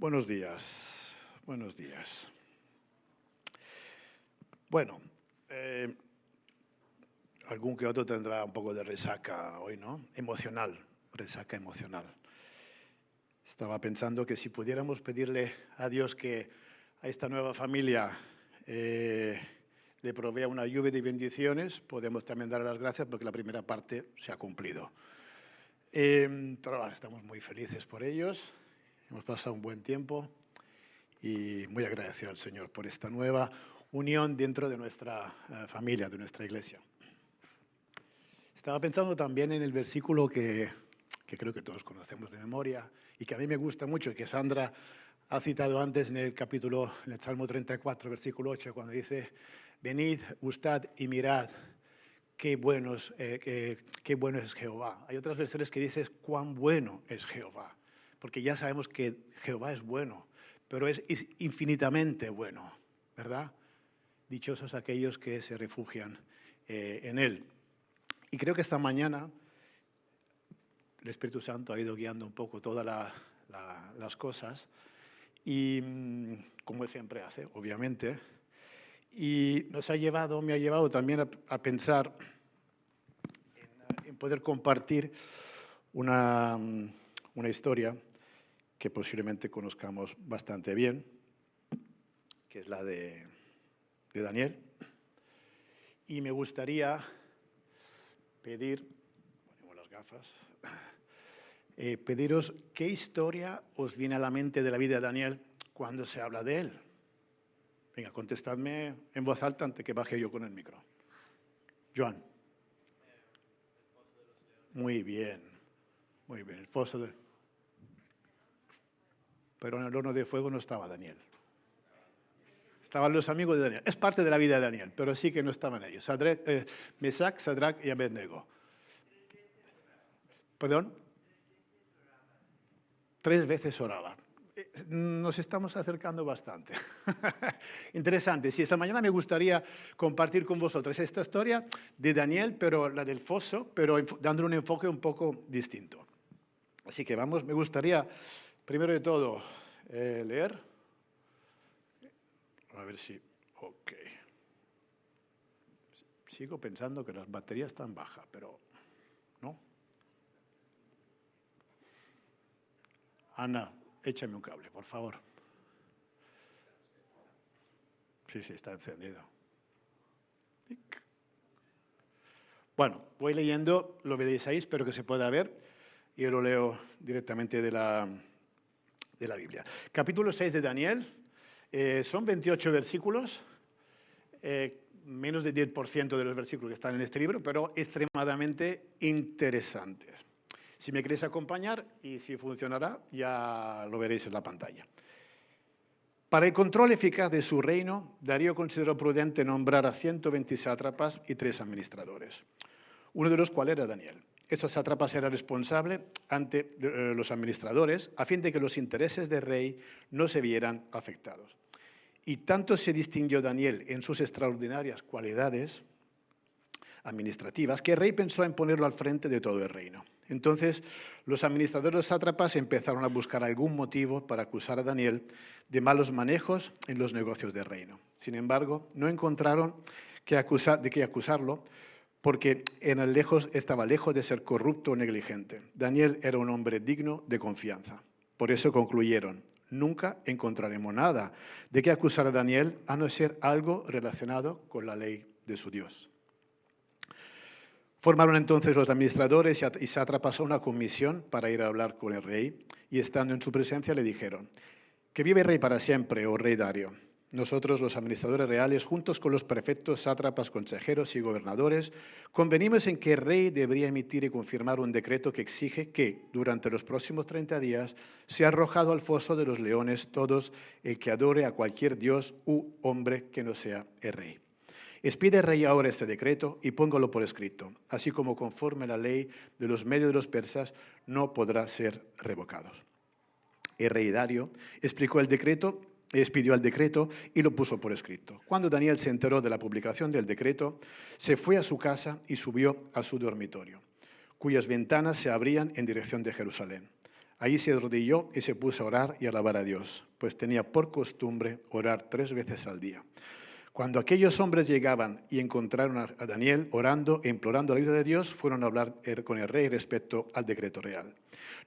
Buenos días, buenos días. Bueno, algún que otro tendrá un poco de resaca hoy, ¿no? Emocional, resaca emocional. Estaba pensando que si pudiéramos pedirle a Dios que a esta nueva familia le provea una lluvia de bendiciones, podemos también dar las gracias porque la primera parte se ha cumplido. Pero bueno, estamos muy felices por ellos, hemos pasado un buen tiempo y muy agradecido al Señor por esta nueva unión dentro de nuestra familia, de nuestra iglesia. Estaba pensando también en el versículo que creo que todos conocemos de memoria y que a mí me gusta mucho y que Sandra ha citado antes en el Salmo 34, versículo 8, cuando dice: venid, gustad y mirad qué bueno es Jehová. Hay otras versiones que dicen cuán bueno es Jehová, porque ya sabemos que Jehová es bueno, pero es infinitamente bueno, ¿verdad? Dichosos aquellos que se refugian en Él. Y creo que esta mañana el Espíritu Santo ha ido guiando un poco todas las cosas, y como Él siempre hace, obviamente, y me ha llevado también a pensar en poder compartir una historia que posiblemente conozcamos bastante bien, que es la de Daniel. Y me gustaría ponemos las gafas, pediros qué historia os viene a la mente de la vida de Daniel cuando se habla de él. Venga, contestadme en voz alta antes que baje yo con el micro. Joan. Muy bien, muy bien. El foso de... Pero en el horno de fuego no estaba Daniel. Estaban los amigos de Daniel. Es parte de la vida de Daniel, pero sí que no estaban ellos. Mesac, Sadrach y Abednego. ¿Perdón? 3 veces oraba. Nos estamos acercando bastante. Interesante. Sí, esta mañana me gustaría compartir con vosotros esta historia de Daniel, pero la del foso, pero dándole un enfoque un poco distinto. Así que vamos, me gustaría, primero de todo, leer. A ver si... Ok. Sigo pensando que las baterías están bajas, pero no. Ana, échame un cable, por favor. Sí, está encendido. Bueno, voy leyendo, lo veréis ahí, espero que se pueda ver. Yo lo leo directamente de la Biblia. Capítulo 6 de Daniel, son 28 versículos, menos del 10% de los versículos que están en este libro, pero extremadamente interesantes. Si me queréis acompañar, y si funcionará, ya lo veréis en la pantalla. Para el control eficaz de su reino, Darío consideró prudente nombrar a 120 sátrapas y 3 administradores, uno de los cuales era Daniel. Estos sátrapas eran responsables ante los administradores a fin de que los intereses del rey no se vieran afectados. Y tanto se distinguió Daniel en sus extraordinarias cualidades administrativas que el rey pensó en ponerlo al frente de todo el reino. Entonces, los administradores sátrapas empezaron a buscar algún motivo para acusar a Daniel de malos manejos en los negocios del reino. Sin embargo, no encontraron de qué acusarlo, porque estaba lejos de ser corrupto o negligente. Daniel era un hombre digno de confianza. Por eso concluyeron: nunca encontraremos nada de qué acusar a Daniel, a no ser algo relacionado con la ley de su Dios. Formaron entonces los administradores y sátrapas una comisión para ir a hablar con el rey, y estando en su presencia le dijeron: que vive el rey para siempre, oh rey Darío. Nosotros, los administradores reales, juntos con los prefectos, sátrapas, consejeros y gobernadores, convenimos en que el rey debería emitir y confirmar un decreto que exige que, durante los próximos 30 días, sea arrojado al foso de los leones todo el que adore a cualquier dios u hombre que no sea el rey. Expide el rey ahora este decreto y póngalo por escrito, así como conforme la ley de los medios de los persas no podrá ser revocado. El rey Darío expidió el decreto y lo puso por escrito. Cuando Daniel se enteró de la publicación del decreto, se fue a su casa y subió a su dormitorio, cuyas ventanas se abrían en dirección de Jerusalén. Ahí se arrodilló y se puso a orar y a alabar a Dios, pues tenía por costumbre orar 3 veces al día. Cuando aquellos hombres llegaban y encontraron a Daniel orando e implorando la ayuda de Dios, fueron a hablar con el rey respecto al decreto real.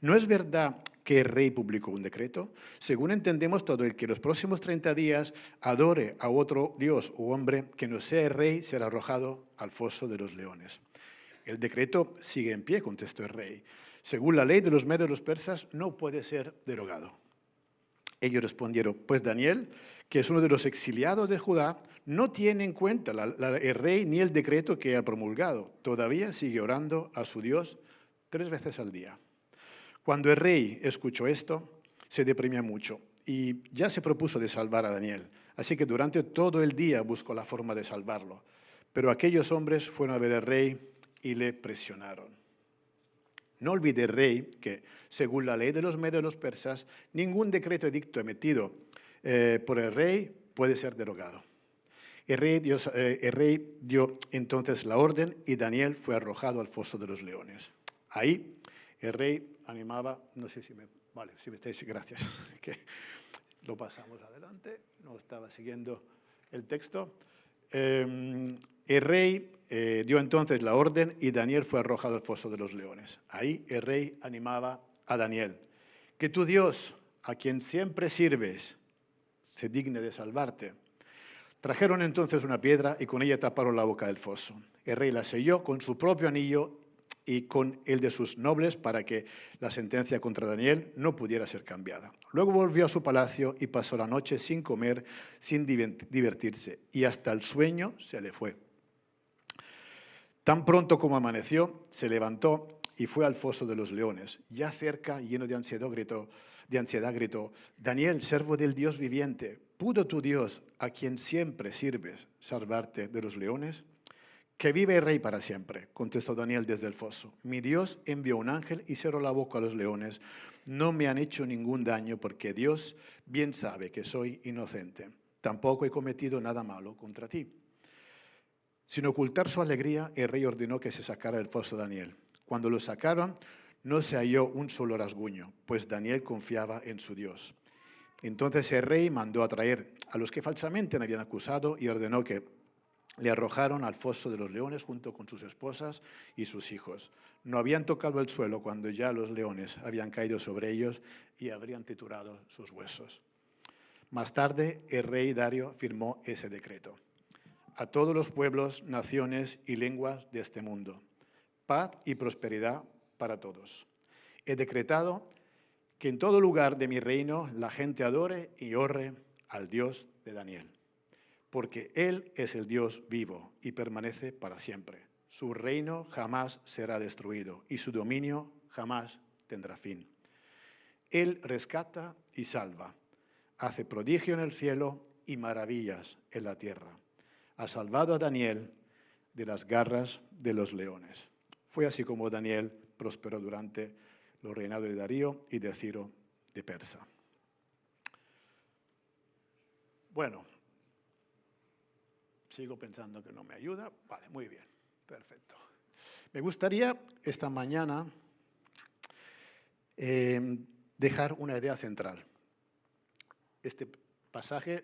¿No es verdad que el rey publicó un decreto? Según entendemos, todo el que los próximos 30 días adore a otro dios u hombre que no sea el rey será arrojado al foso de los leones. El decreto sigue en pie, contestó el rey. Según la ley de los medios de los persas, no puede ser derogado. Ellos respondieron, pues Daniel, que es uno de los exiliados de Judá, no tiene en cuenta el rey ni el decreto que ha promulgado. Todavía sigue orando a su Dios 3 veces al día. Cuando el rey escuchó esto, se deprimió mucho y ya se propuso de salvar a Daniel. Así que durante todo el día buscó la forma de salvarlo. Pero aquellos hombres fueron a ver al rey y le presionaron. No olvide, rey, que según la ley de los medios de los persas, ningún decreto edicto emitido por el rey puede ser derogado. El rey dio entonces la orden y Daniel fue arrojado al foso de los leones. Ahí el rey animaba, no sé si me... Vale, si me estáis... Gracias, que lo pasamos adelante, no estaba siguiendo el texto. El rey dio entonces la orden y Daniel fue arrojado al foso de los leones. Ahí el rey animaba a Daniel, que tu Dios, a quien siempre sirves, se digne de salvarte. Trajeron entonces una piedra y con ella taparon la boca del foso. El rey la selló con su propio anillo y con el de sus nobles para que la sentencia contra Daniel no pudiera ser cambiada. Luego volvió a su palacio y pasó la noche sin comer, sin divertirse, y hasta el sueño se le fue. Tan pronto como amaneció, se levantó y fue al foso de los leones. Ya cerca, lleno de ansiedad, gritó, Daniel, servo del Dios viviente, ¿pudo tu Dios, a quien siempre sirves, salvarte de los leones? Que vive el rey para siempre, contestó Daniel desde el foso. Mi Dios envió un ángel y cerró la boca a los leones. No me han hecho ningún daño porque Dios bien sabe que soy inocente. Tampoco he cometido nada malo contra ti. Sin ocultar su alegría, el rey ordenó que se sacara del foso Daniel. Cuando lo sacaron, no se halló un solo rasguño, pues Daniel confiaba en su Dios. Entonces el rey mandó a traer a los que falsamente le habían acusado y ordenó que le arrojaron al foso de los leones junto con sus esposas y sus hijos. No habían tocado el suelo cuando ya los leones habían caído sobre ellos y habrían triturado sus huesos. Más tarde, el rey Darío firmó ese decreto. A todos los pueblos, naciones y lenguas de este mundo, paz y prosperidad para todos. He decretado que en todo lugar de mi reino la gente adore y honre al Dios de Daniel, porque Él es el Dios vivo y permanece para siempre. Su reino jamás será destruido y su dominio jamás tendrá fin. Él rescata y salva, hace prodigio en el cielo y maravillas en la tierra. Ha salvado a Daniel de las garras de los leones. Fue así como Daniel prosperó durante los reinados de Darío y de Ciro de Persa. Bueno, sigo pensando que no me ayuda. Vale, muy bien, perfecto. Me gustaría esta mañana dejar una idea central. Este pasaje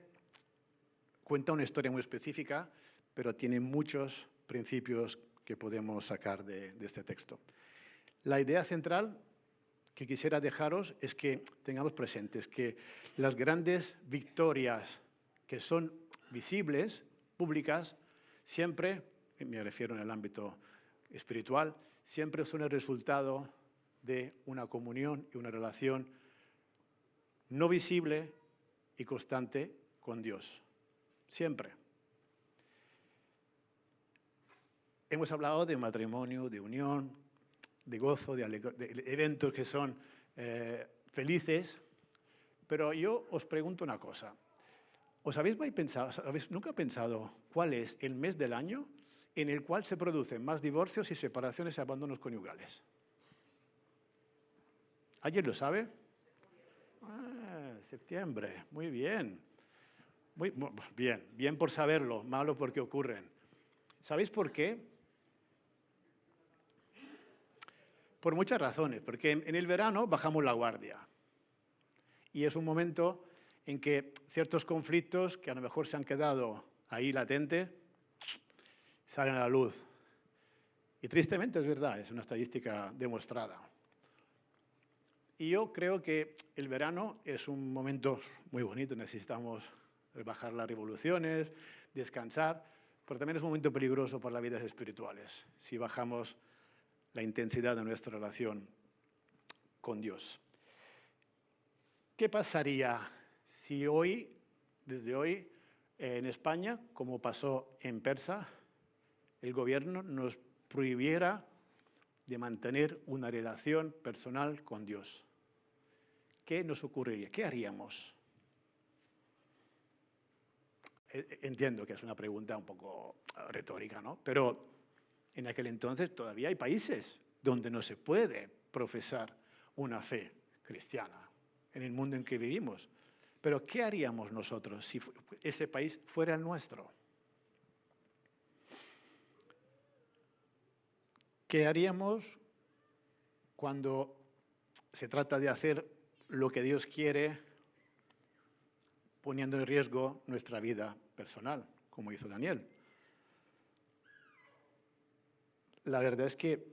cuenta una historia muy específica, pero tiene muchos principios que podemos sacar de este texto. La idea central que quisiera dejaros es que tengamos presentes que las grandes victorias que son visibles, públicas, siempre, me refiero en el ámbito espiritual, siempre son el resultado de una comunión y una relación no visible y constante con Dios. Siempre. Hemos hablado de matrimonio, de unión, de gozo, de eventos que son felices, pero yo os pregunto una cosa. ¿Nunca pensado cuál es el mes del año en el cual se producen más divorcios y separaciones y abandonos conyugales? ¿Alguien lo sabe? Septiembre, muy bien. Muy bien, bien por saberlo, malo porque ocurren. ¿Sabéis por qué? Por muchas razones, porque en el verano bajamos la guardia y es un momento en que ciertos conflictos que a lo mejor se han quedado ahí latentes salen a la luz. Y tristemente es verdad, es una estadística demostrada. Y yo creo que el verano es un momento muy bonito, necesitamos bajar las revoluciones, descansar, pero también es un momento peligroso para las vidas espirituales, si bajamos la intensidad de nuestra relación con Dios. ¿Qué pasaría si hoy, desde hoy, en España, como pasó en Persa, el gobierno nos prohibiera de mantener una relación personal con Dios? ¿Qué nos ocurriría? ¿Qué haríamos? Entiendo que es una pregunta un poco retórica, ¿no? Pero en aquel entonces todavía hay países donde no se puede profesar una fe cristiana en el mundo en que vivimos. Pero ¿qué haríamos nosotros si ese país fuera el nuestro? ¿Qué haríamos cuando se trata de hacer lo que Dios quiere, poniendo en riesgo nuestra vida personal, como hizo Daniel? La verdad es que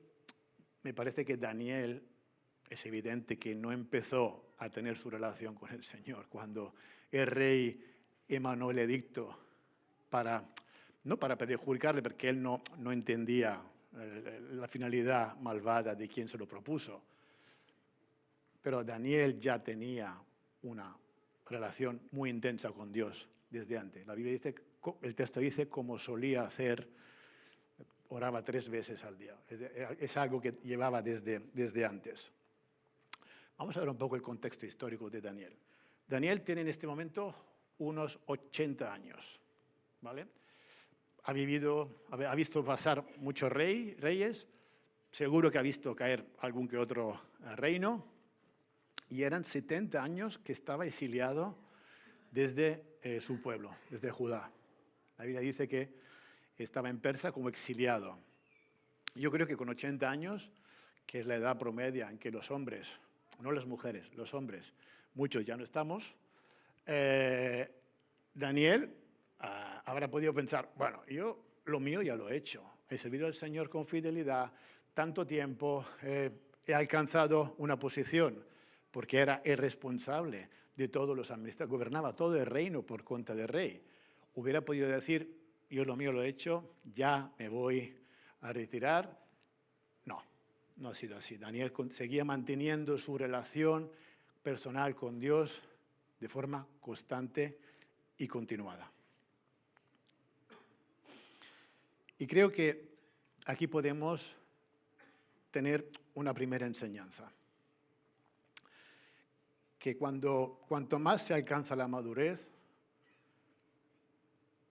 me parece que Daniel es evidente que no empezó a tener su relación con el Señor cuando el rey emanó el edicto no para perjudicarle, porque él no entendía la finalidad malvada de quien se lo propuso. Pero Daniel ya tenía una relación muy intensa con Dios desde antes. La Biblia dice, el texto dice, como solía hacer, oraba 3 veces al día. Es algo que llevaba desde antes. Vamos a ver un poco el contexto histórico de Daniel. Daniel tiene en este momento unos 80 años, ¿vale? Ha visto pasar muchos reyes, seguro que ha visto caer algún que otro reino, y eran 70 años que estaba exiliado desde su pueblo, desde Judá. La Biblia dice que estaba en Persa como exiliado. Yo creo que con 80 años, que es la edad promedia en que los hombres, no las mujeres, los hombres, muchos ya no estamos, Daniel habrá podido pensar, bueno, yo lo mío ya lo he hecho, he servido al Señor con fidelidad tanto tiempo, he alcanzado una posición, porque era el responsable de todos los administradores, gobernaba todo el reino por cuenta del rey. Hubiera podido decir, yo lo mío lo he hecho, ya me voy a retirar. No, no ha sido así. Daniel seguía manteniendo su relación personal con Dios de forma constante y continuada. Y creo que aquí podemos tener una primera enseñanza. Que cuanto más se alcanza la madurez,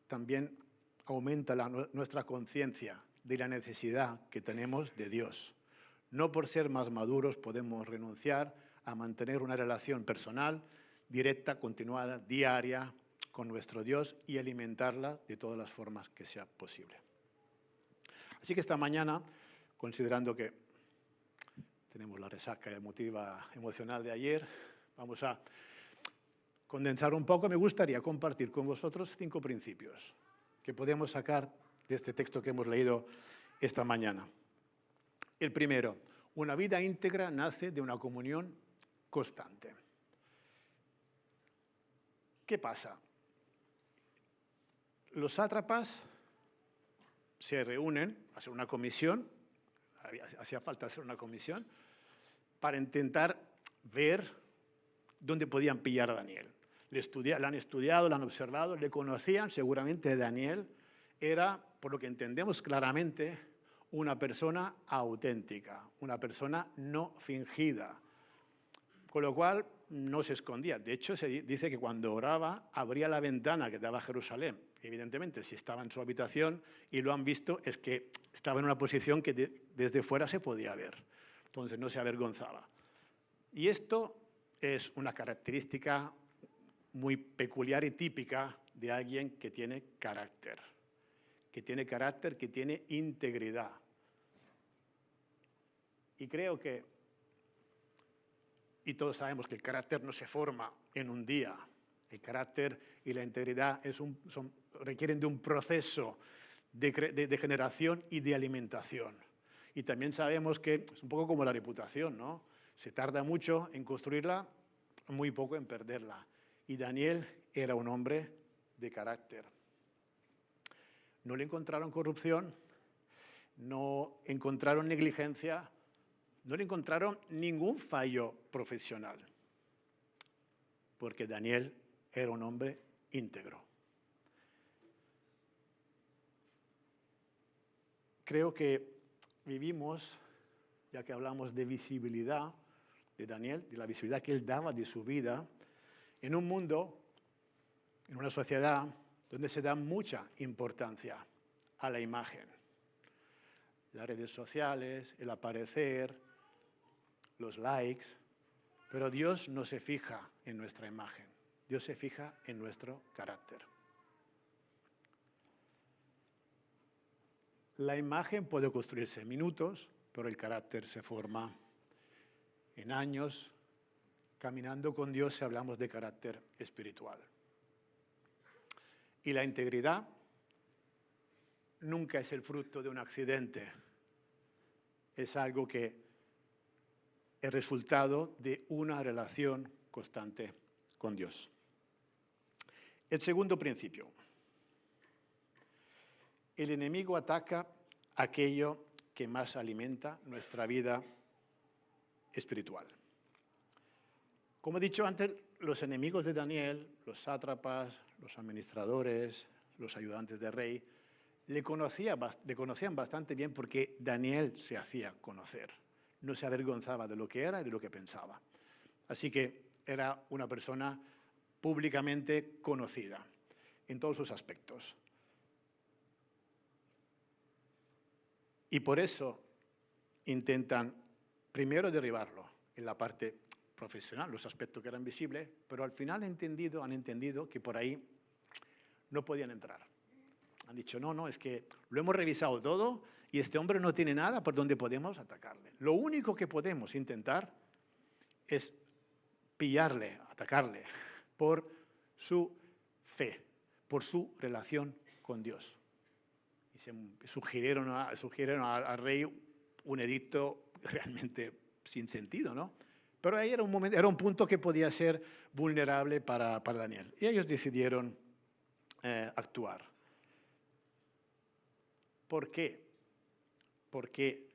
también aumenta nuestra conciencia de la necesidad que tenemos de Dios. No por ser más maduros podemos renunciar a mantener una relación personal, directa, continuada, diaria con nuestro Dios y alimentarla de todas las formas que sea posible. Así que esta mañana, considerando que tenemos la resaca emotiva, emocional de ayer, vamos a condensar un poco. Me gustaría compartir con vosotros 5 principios que podemos sacar de este texto que hemos leído esta mañana. El primero, una vida íntegra nace de una comunión constante. ¿Qué pasa? Los sátrapas se reúnen, hacen una comisión, hacía falta hacer una comisión, para intentar ver dónde podían pillar a Daniel. Le han estudiado, le han observado, le conocían, seguramente Daniel era, por lo que entendemos claramente, una persona auténtica, una persona no fingida, con lo cual no se escondía. De hecho, se dice que cuando oraba abría la ventana que daba a Jerusalén. Evidentemente, si estaba en su habitación y lo han visto, es que estaba en una posición que desde fuera se podía ver. Entonces no se avergonzaba. Y esto es una característica muy peculiar y típica de alguien que tiene carácter, que tiene integridad. Y creo que, y todos sabemos que el carácter no se forma en un día. El carácter y la integridad requieren de un proceso de generación y de alimentación. Y también sabemos que es un poco como la reputación, ¿no? Se tarda mucho en construirla, muy poco en perderla. Y Daniel era un hombre de carácter. No le encontraron corrupción, no encontraron negligencia, no le encontraron ningún fallo profesional, porque Daniel era un hombre íntegro. Creo que vivimos, ya que hablamos de visibilidad de Daniel, de la visibilidad que él daba de su vida, en un mundo, en una sociedad donde se da mucha importancia a la imagen. Las redes sociales, el aparecer, los likes, pero Dios no se fija en nuestra imagen, Dios se fija en nuestro carácter. La imagen puede construirse en minutos, pero el carácter se forma en años. Caminando con Dios si hablamos de carácter espiritual. Y la integridad nunca es el fruto de un accidente. Es algo que es resultado de una relación constante con Dios. El segundo principio. El enemigo ataca aquello que más alimenta nuestra vida espiritual. Como he dicho antes, los enemigos de Daniel, los sátrapas, los administradores, los ayudantes del rey, le conocían bastante bien porque Daniel se hacía conocer. No se avergonzaba de lo que era y de lo que pensaba. Así que era una persona públicamente conocida en todos sus aspectos. Y por eso intentan primero derribarlo en la parte profesional, los aspectos que eran visibles, pero al final han entendido que por ahí no podían entrar. Han dicho, no, es que lo hemos revisado todo y este hombre no tiene nada por donde podemos atacarle. Lo único que podemos intentar es pillarle, atacarle, por su fe, por su relación con Dios. Y se sugirieron al rey un edicto realmente sin sentido, ¿no? Pero ahí era un punto que podía ser vulnerable para Daniel. Y ellos decidieron actuar. ¿Por qué? Porque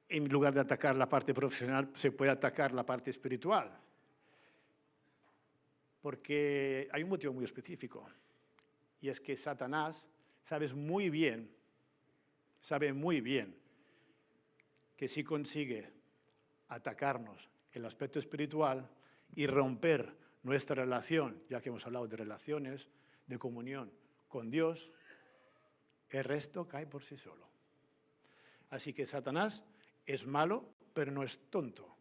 en lugar de atacar la parte profesional, se puede atacar la parte espiritual. Porque hay un motivo muy específico. Y es que Satanás sabe muy bien que si consigue atacarnos el aspecto espiritual y romper nuestra relación, ya que hemos hablado de relaciones, de comunión con Dios, el resto cae por sí solo. Así que Satanás es malo, pero no es tonto.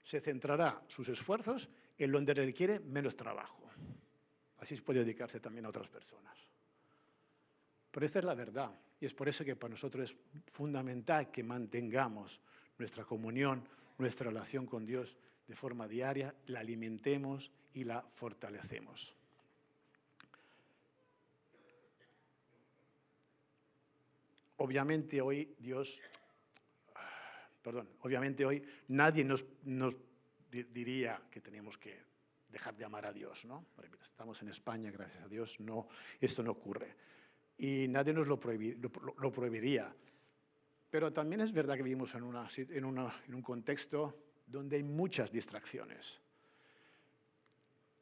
Se centrará sus esfuerzos en donde requiere menos trabajo. Así puede dedicarse también a otras personas. Pero esta es la verdad. Y es por eso que para nosotros es fundamental que mantengamos nuestra comunión, nuestra relación con Dios de forma diaria, la alimentemos y la fortalecemos. Obviamente hoy nadie nos diría que tenemos que dejar de amar a Dios, ¿no? Estamos en España, gracias a Dios, no, esto no ocurre. Y nadie nos lo prohibiría. Pero también es verdad que vivimos en un contexto donde hay muchas distracciones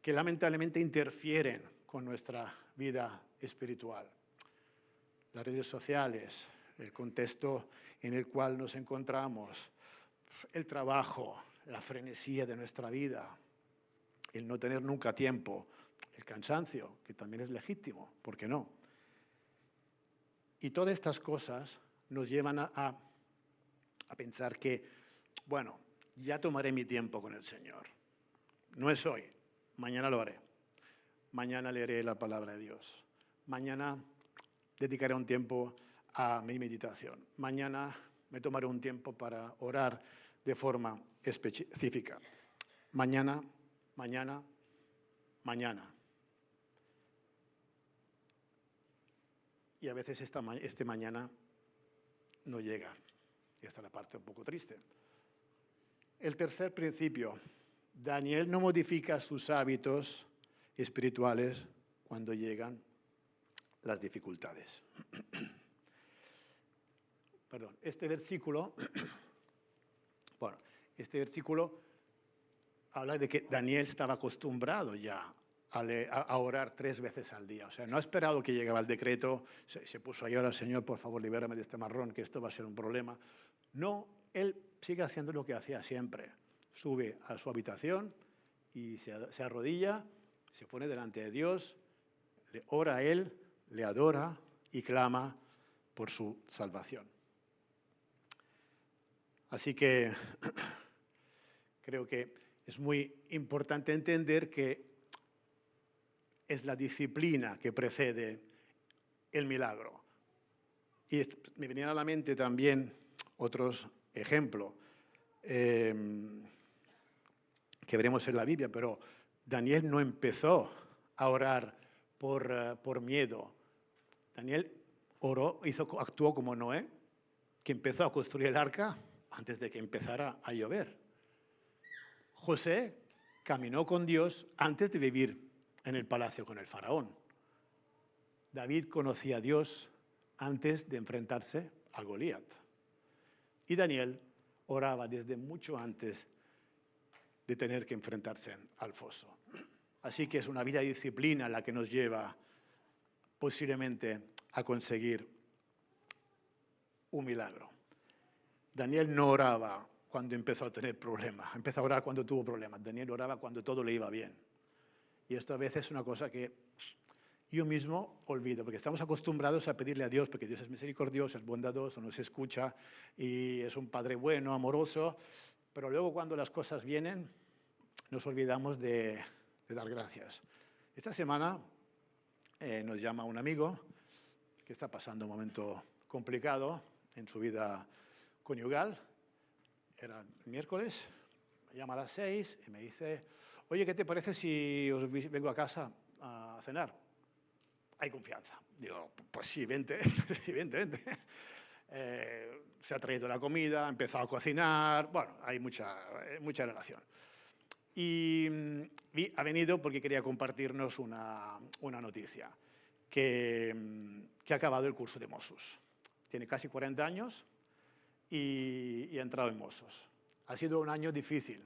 que lamentablemente interfieren con nuestra vida espiritual. Las redes sociales, el contexto en el cual nos encontramos, el trabajo, la frenesía de nuestra vida, el no tener nunca tiempo, el cansancio, que también es legítimo, ¿por qué no? Y todas estas cosas nos llevan a pensar que, bueno, ya tomaré mi tiempo con el Señor. No es hoy, mañana lo haré. Mañana leeré la palabra de Dios. Mañana dedicaré un tiempo a mi meditación. Mañana me tomaré un tiempo para orar de forma específica. Mañana, mañana, mañana. Y a veces este mañana no llega. Y esta es la parte un poco triste. El tercer principio. Daniel no modifica sus hábitos espirituales cuando llegan las dificultades. Perdón, este versículo habla de que Daniel estaba acostumbrado ya a orar 3 veces al día. O sea, no ha esperado que llegaba el decreto, se puso a llorar, Señor, por favor, libérame de este marrón, que esto va a ser un problema. No, él sigue haciendo lo que hacía siempre. Sube a su habitación y se arrodilla, se pone delante de Dios, le ora a él, le adora y clama por su salvación. Así que creo que es muy importante entender que es la disciplina que precede el milagro. Y me venían a la mente también otros ejemplos que veremos en la Biblia, pero Daniel no empezó a orar por miedo. Daniel actuó como Noé, que empezó a construir el arca antes de que empezara a llover. José caminó con Dios antes de vivir en el palacio con el faraón. David conocía a Dios antes de enfrentarse a Goliat. Y Daniel oraba desde mucho antes de tener que enfrentarse al foso. Así que es una vida de disciplina la que nos lleva posiblemente a conseguir un milagro. Daniel no oraba cuando empezó a tener problemas, empezó a orar cuando tuvo problemas. Daniel oraba cuando todo le iba bien. Y esto a veces es una cosa que yo mismo olvido, porque estamos acostumbrados a pedirle a Dios, porque Dios es misericordioso, es bondadoso, nos escucha y es un Padre bueno, amoroso, pero luego cuando las cosas vienen nos olvidamos de dar gracias. Esta semana nos llama un amigo que está pasando un momento complicado en su vida conyugal. Era el miércoles, me llama a las 6 y me dice, oye, ¿qué te parece si os vengo a casa a cenar? Hay confianza. Digo, pues sí, vente, sí, vente. Se ha traído la comida, ha empezado a cocinar, bueno, hay mucha relación. Y ha venido porque quería compartirnos una noticia, que ha acabado el curso de Mossos. Tiene casi 40 años y ha entrado en Mossos. Ha sido un año difícil,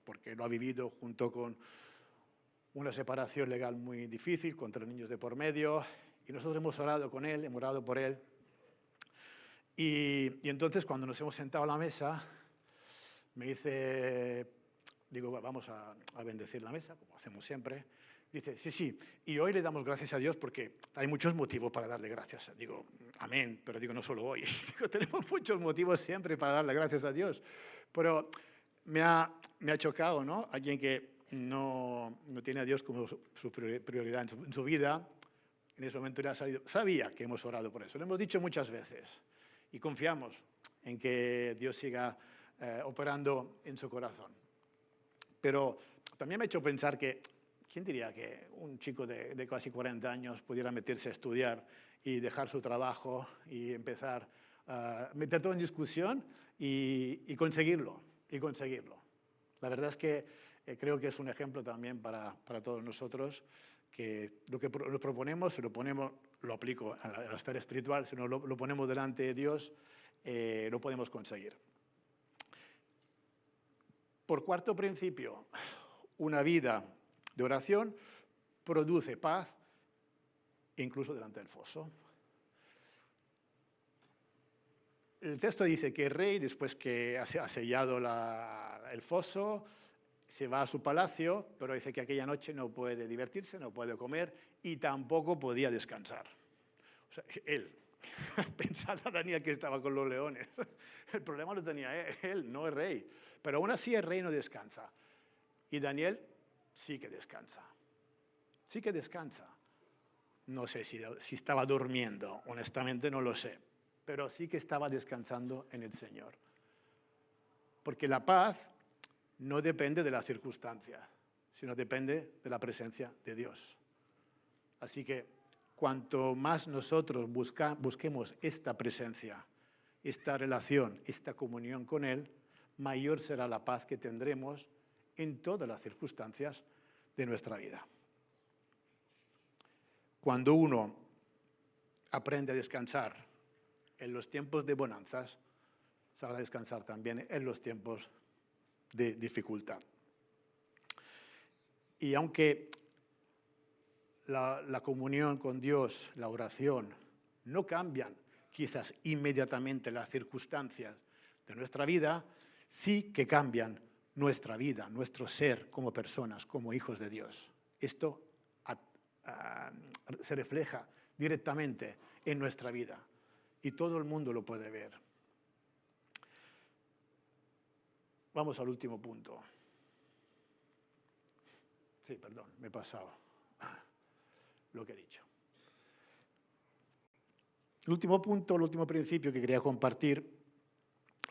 porque lo ha vivido junto con una separación legal muy difícil, con 3 niños de por medio, y nosotros hemos orado con él, hemos orado por él. Y entonces, cuando nos hemos sentado a la mesa, me dice, digo, vamos a bendecir la mesa, como hacemos siempre. Dice, sí, y hoy le damos gracias a Dios porque hay muchos motivos para darle gracias. Digo, amén, pero digo, no solo hoy. Digo, tenemos muchos motivos siempre para darle gracias a Dios. Pero me ha chocado, ¿no? Alguien que no tiene a Dios como su prioridad en su vida, en ese momento le ha salido. Sabía que hemos orado por eso, lo hemos dicho muchas veces. Y confiamos en que Dios siga operando en su corazón. Pero también me ha hecho pensar que, ¿quién diría que un chico de casi 40 años pudiera meterse a estudiar y dejar su trabajo y empezar a meter todo en discusión y conseguirlo? La verdad es que creo que es un ejemplo también para todos nosotros, que lo que nos proponemos, lo aplico a la esfera espiritual, si no lo ponemos delante de Dios, lo podemos conseguir. Por cuarto principio, una vida de oración produce paz incluso delante del foso. El texto dice que el rey, después que ha sellado el foso, se va a su palacio, pero dice que aquella noche no puede divertirse, no puede comer y tampoco podía descansar. O sea, él, pensaba Daniel que estaba con los leones. El problema lo tenía él, no el rey. Pero aún así el rey no descansa. Y Daniel sí que descansa. Sí que descansa. No sé si estaba durmiendo, honestamente no lo sé, pero sí que estaba descansando en el Señor. Porque la paz no depende de las circunstancias, sino depende de la presencia de Dios. Así que cuanto más nosotros busquemos esta presencia, esta relación, esta comunión con Él, mayor será la paz que tendremos en todas las circunstancias de nuestra vida. Cuando uno aprende a descansar en los tiempos de bonanzas, sabrá descansar también en los tiempos de dificultad. Y aunque la comunión con Dios, la oración, no cambian quizás inmediatamente las circunstancias de nuestra vida, sí que cambian nuestra vida, nuestro ser como personas, como hijos de Dios. Esto se refleja directamente en nuestra vida y todo el mundo lo puede ver. Vamos al último punto. Sí, perdón, me he pasado lo que he dicho. El último punto, el último principio que quería compartir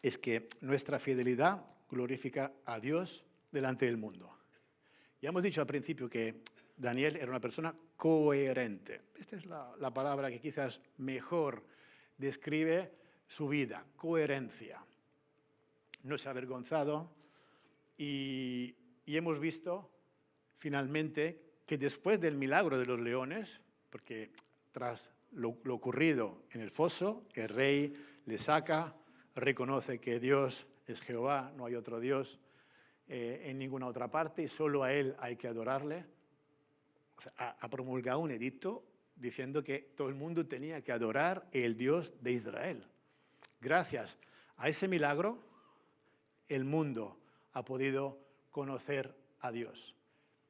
es que nuestra fidelidad glorifica a Dios delante del mundo. Ya hemos dicho al principio que Daniel era una persona coherente. Esta es la palabra que quizás mejor describe su vida, coherencia. No se ha avergonzado y hemos visto finalmente que después del milagro de los leones, porque tras lo ocurrido en el foso, el rey le saca, reconoce que Dios es Jehová, no hay otro Dios en ninguna otra parte y solo a Él hay que adorarle. O sea, ha promulgado un edicto diciendo que todo el mundo tenía que adorar el Dios de Israel. Gracias a ese milagro, el mundo ha podido conocer a Dios.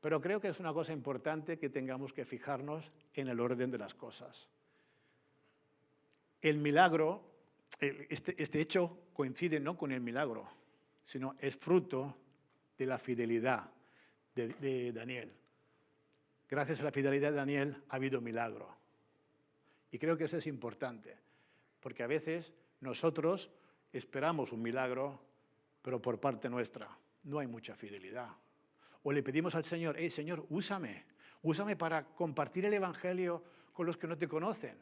Pero creo que es una cosa importante que tengamos que fijarnos en el orden de las cosas. El milagro, este hecho coincide no con el milagro, sino es fruto de la fidelidad de Daniel. Gracias a la fidelidad de Daniel ha habido milagro. Y creo que eso es importante, porque a veces nosotros esperamos un milagro, pero por parte nuestra no hay mucha fidelidad. O le pedimos al Señor, Señor, úsame para compartir el Evangelio con los que no te conocen.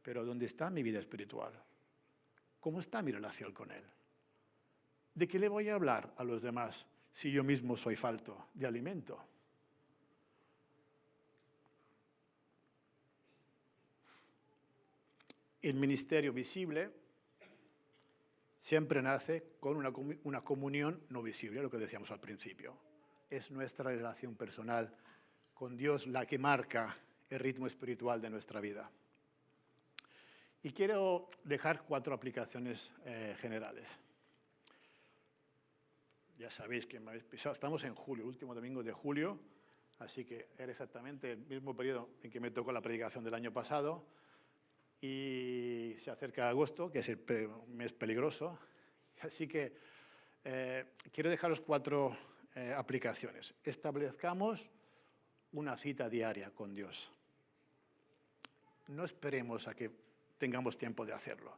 Pero ¿dónde está mi vida espiritual? ¿Cómo está mi relación con Él? ¿De qué le voy a hablar a los demás si yo mismo soy falto de alimento? El ministerio visible siempre nace con una comunión no visible, lo que decíamos al principio. Es nuestra relación personal con Dios la que marca el ritmo espiritual de nuestra vida. Y quiero dejar 4 aplicaciones generales. Ya sabéis que me habéis pisado, estamos en julio, último domingo de julio, así que era exactamente el mismo periodo en que me tocó la predicación del año pasado. Y se acerca agosto, que es el mes peligroso. Así que quiero dejaros 4 aplicaciones. Establezcamos una cita diaria con Dios. No esperemos a que tengamos tiempo de hacerlo.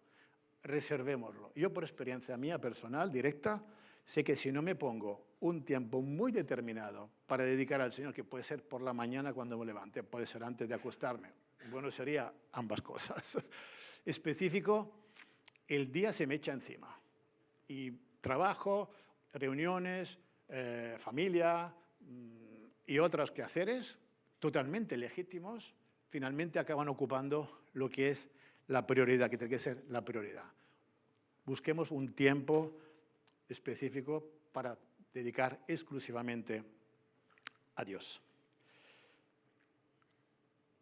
Reservémoslo. Yo, por experiencia mía personal, directa, sé que si no me pongo un tiempo muy determinado para dedicar al Señor, que puede ser por la mañana cuando me levante, puede ser antes de acostarme, bueno, sería ambas cosas. Específico, el día se me echa encima. Y trabajo, reuniones, familia y otros quehaceres totalmente legítimos, finalmente acaban ocupando lo que es la prioridad, que tiene que ser la prioridad. Busquemos un tiempo específico para dedicar exclusivamente a Dios.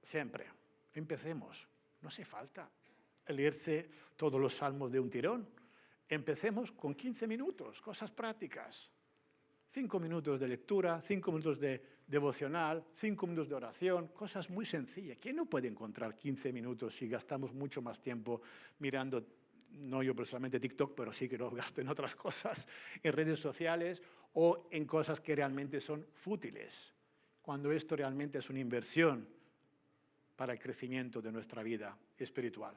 Siempre. Empecemos. No hace falta leerse todos los salmos de un tirón. Empecemos con 15 minutos, cosas prácticas. 5 minutos de lectura, 5 minutos de devocional, 5 minutos de oración, cosas muy sencillas. ¿Quién no puede encontrar 15 minutos si gastamos mucho más tiempo mirando, no yo personalmente TikTok, pero sí que lo gasto en otras cosas, en redes sociales o en cosas que realmente son fútiles? Cuando esto realmente es una inversión para el crecimiento de nuestra vida espiritual.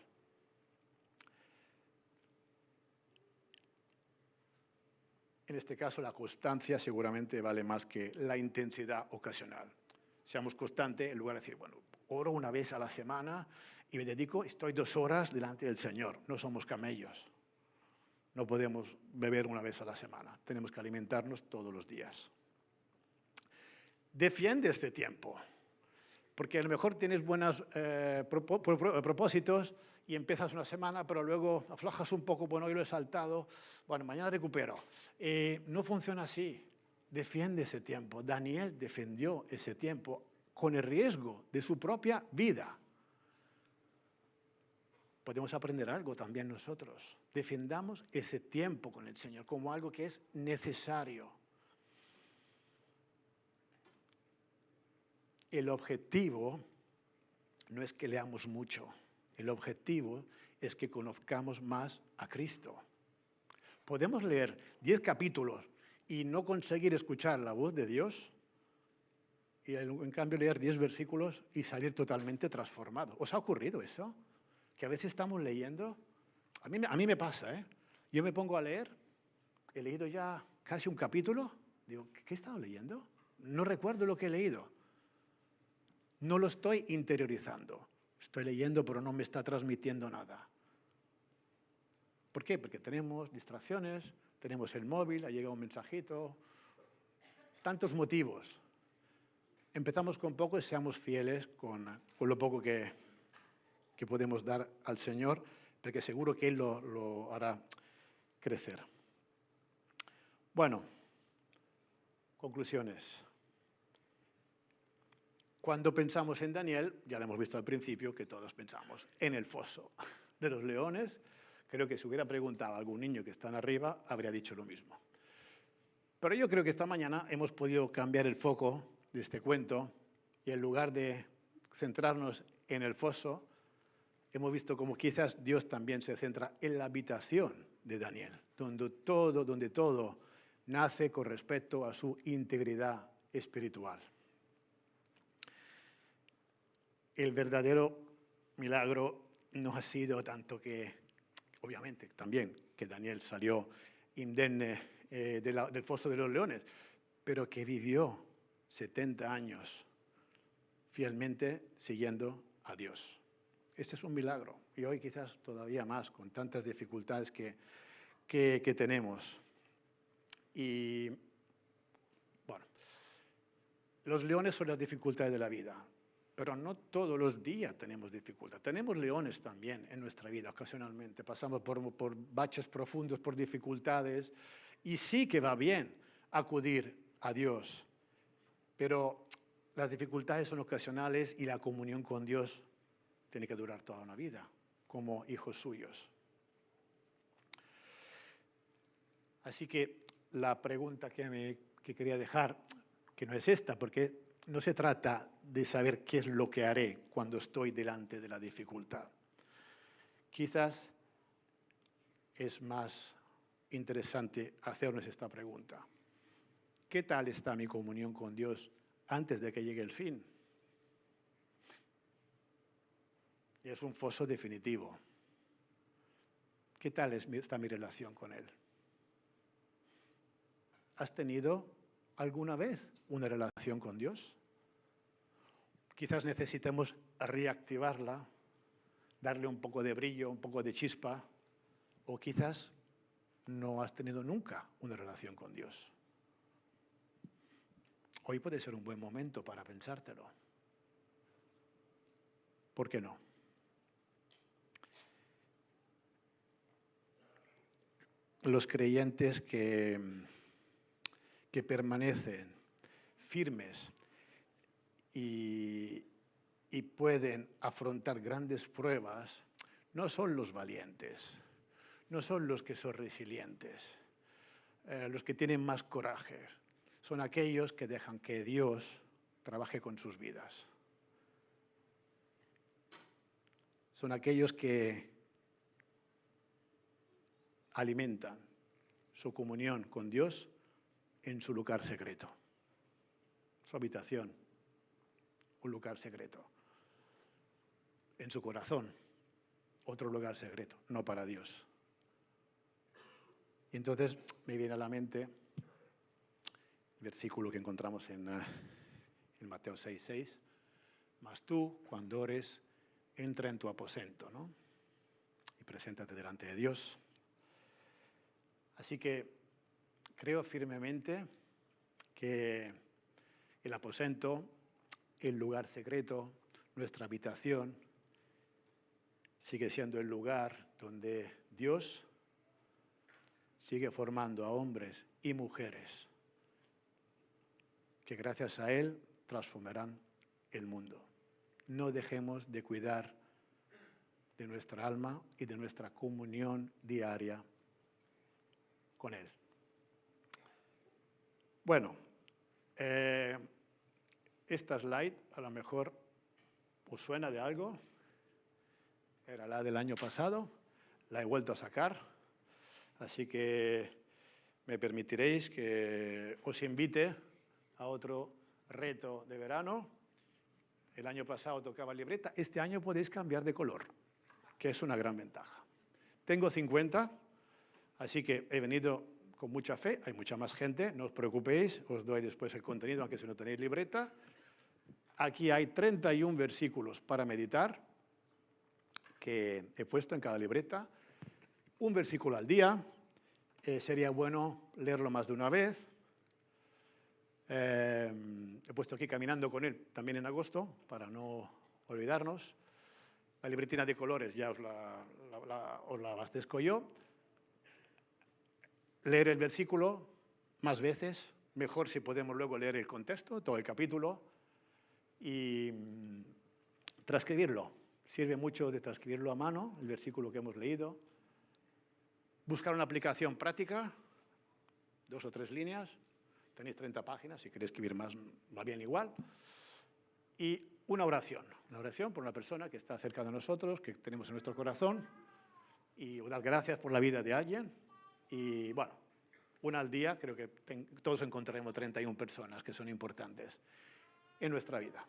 En este caso, la constancia seguramente vale más que la intensidad ocasional. Seamos constantes en lugar de decir, bueno, oro una vez a la semana y me dedico, estoy 2 horas delante del Señor. No somos camellos. No podemos beber una vez a la semana. Tenemos que alimentarnos todos los días. Defiende este tiempo, porque a lo mejor tienes buenos propósitos y empiezas una semana, pero luego aflojas un poco, bueno, hoy lo he saltado, bueno, mañana recupero. No funciona así. Defiende ese tiempo. Daniel defendió ese tiempo con el riesgo de su propia vida. Podemos aprender algo también nosotros. Defendamos ese tiempo con el Señor como algo que es necesario. El objetivo no es que leamos mucho. El objetivo es que conozcamos más a Cristo. Podemos leer 10 capítulos y no conseguir escuchar la voz de Dios y en cambio leer 10 versículos y salir totalmente transformado. ¿Os ha ocurrido eso? Que a veces estamos leyendo, a mí me pasa, ¿eh? Yo me pongo a leer, he leído ya casi un capítulo, digo, ¿qué he estado leyendo? No recuerdo lo que he leído. No lo estoy interiorizando. Estoy leyendo, pero no me está transmitiendo nada. ¿Por qué? Porque tenemos distracciones, tenemos el móvil, ha llegado un mensajito, tantos motivos. Empezamos con poco y seamos fieles con lo poco que podemos dar al Señor, porque seguro que Él lo hará crecer. Bueno, conclusiones. Cuando pensamos en Daniel, ya lo hemos visto al principio, que todos pensamos en el foso de los leones. Creo que si hubiera preguntado a algún niño que está arriba, habría dicho lo mismo. Pero yo creo que esta mañana hemos podido cambiar el foco de este cuento y en lugar de centrarnos en el foso, hemos visto cómo quizás Dios también se centra en la habitación de Daniel, donde todo nace con respecto a su integridad espiritual. El verdadero milagro no ha sido tanto que, obviamente, también que Daniel salió indemne del foso de los leones, pero que vivió 70 años fielmente siguiendo a Dios. Este es un milagro, y hoy quizás todavía más, con tantas dificultades que tenemos. Y, bueno, los leones son las dificultades de la vida. Pero no todos los días tenemos dificultad. Tenemos leones también en nuestra vida, ocasionalmente. Pasamos por baches profundos, por dificultades. Y sí que va bien acudir a Dios. Pero las dificultades son ocasionales y la comunión con Dios tiene que durar toda una vida, como hijos suyos. Así que la pregunta que quería dejar, que no es esta, porque no se trata de saber qué es lo que haré cuando estoy delante de la dificultad. Quizás es más interesante hacernos esta pregunta. ¿Qué tal está mi comunión con Dios antes de que llegue el fin? Y es un foso definitivo. ¿Qué tal está mi relación con Él? ¿Has tenido alguna vez una relación con Dios? Quizás necesitemos reactivarla, darle un poco de brillo, un poco de chispa, o quizás no has tenido nunca una relación con Dios. Hoy puede ser un buen momento para pensártelo. ¿Por qué no? Los creyentes que permanecen firmes y pueden afrontar grandes pruebas, no son los valientes, no son los que son resilientes, los que tienen más coraje, son aquellos que dejan que Dios trabaje con sus vidas. Son aquellos que alimentan su comunión con Dios en su lugar secreto, su habitación, un lugar secreto. en su corazón, otro lugar secreto, no para Dios. Y entonces me viene a la mente el versículo que encontramos en Mateo 6:6, mas tú, cuando ores, entra en tu aposento, ¿no? Y preséntate delante de Dios. Así que creo firmemente que el aposento, el lugar secreto, nuestra habitación, sigue siendo el lugar donde Dios sigue formando a hombres y mujeres que gracias a Él transformarán el mundo. No dejemos de cuidar de nuestra alma y de nuestra comunión diaria con Él. Bueno, esta slide a lo mejor os suena de algo. Era la del año pasado, la he vuelto a sacar, así que me permitiréis que os invite a otro reto de verano. El año pasado tocaba libreta, este año podéis cambiar de color, que es una gran ventaja. Tengo 50, así que he venido con mucha fe, hay mucha más gente, no os preocupéis, os doy después el contenido, aunque si no tenéis libreta. Aquí hay 31 versículos para meditar, que he puesto en cada libreta. Un versículo al día, sería bueno leerlo más de una vez. He puesto aquí caminando con él también en agosto, para no olvidarnos. La libretina de colores ya os la abastezco yo. Leer el versículo más veces, mejor si podemos luego leer el contexto, todo el capítulo, y transcribirlo. Sirve mucho de transcribirlo a mano, el versículo que hemos leído. Buscar una aplicación práctica, 2 o 3 líneas. Tenéis 30 páginas, si queréis escribir más, va bien igual. Y una oración por una persona que está cerca de nosotros, que tenemos en nuestro corazón, y dar gracias por la vida de alguien. Y bueno, una al día, creo que todos encontraremos 31 personas que son importantes en nuestra vida.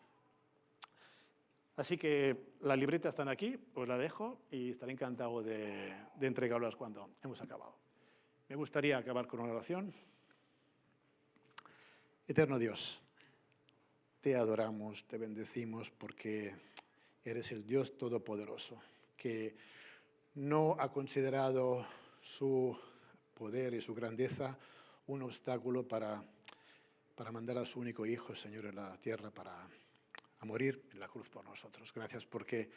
Así que las libretas están aquí, os la dejo y estaré encantado de entregarlas cuando hemos acabado. Me gustaría acabar con una oración. Eterno Dios, te adoramos, te bendecimos porque eres el Dios Todopoderoso, que no ha considerado su poder y su grandeza un obstáculo para mandar a su único Hijo, Señor, en la tierra a morir en la cruz por nosotros. Gracias porque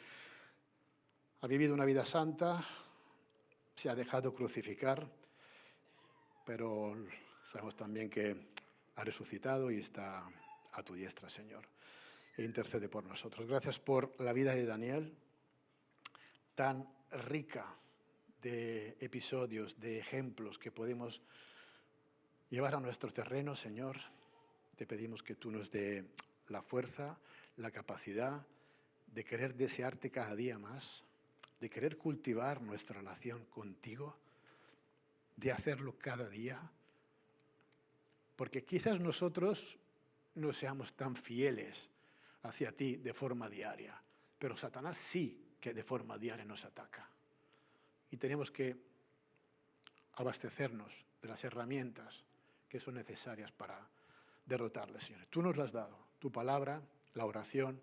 ha vivido una vida santa, se ha dejado crucificar, pero sabemos también que ha resucitado y está a tu diestra, Señor, e intercede por nosotros. Gracias por la vida de Daniel, tan rica de episodios, de ejemplos que podemos llevar a nuestro terreno, Señor. Te pedimos que tú nos dé la fuerza, la capacidad de querer desearte cada día más, de querer cultivar nuestra relación contigo, de hacerlo cada día, porque quizás nosotros no seamos tan fieles hacia ti de forma diaria, pero Satanás sí que de forma diaria nos ataca. Y tenemos que abastecernos de las herramientas que son necesarias para derrotarle, Señor. Tú nos las has dado, tu palabra, la oración,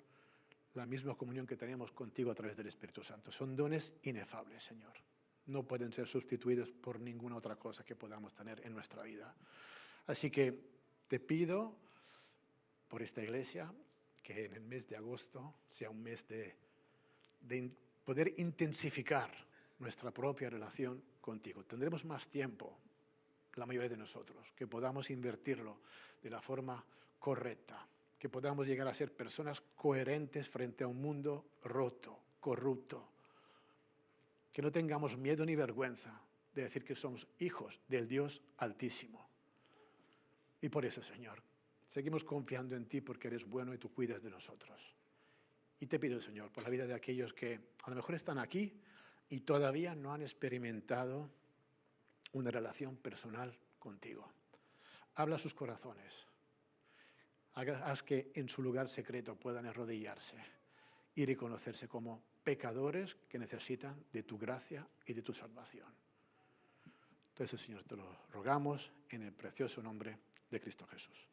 la misma comunión que tenemos contigo a través del Espíritu Santo. Son dones inefables, Señor. No pueden ser sustituidos por ninguna otra cosa que podamos tener en nuestra vida. Así que te pido por esta iglesia que en el mes de agosto sea un mes de poder intensificar nuestra propia relación contigo. Tendremos más tiempo, la mayoría de nosotros, que podamos invertirlo de la forma correcta, que podamos llegar a ser personas coherentes frente a un mundo roto, corrupto, que no tengamos miedo ni vergüenza de decir que somos hijos del Dios Altísimo. Y por eso, Señor, seguimos confiando en ti porque eres bueno y tú cuidas de nosotros. Y te pido, Señor, por la vida de aquellos que a lo mejor están aquí y todavía no han experimentado una relación personal contigo. Habla a sus corazones. Haz que en su lugar secreto puedan arrodillarse y reconocerse como pecadores que necesitan de tu gracia y de tu salvación. Entonces, Señor, te lo rogamos en el precioso nombre de Cristo Jesús.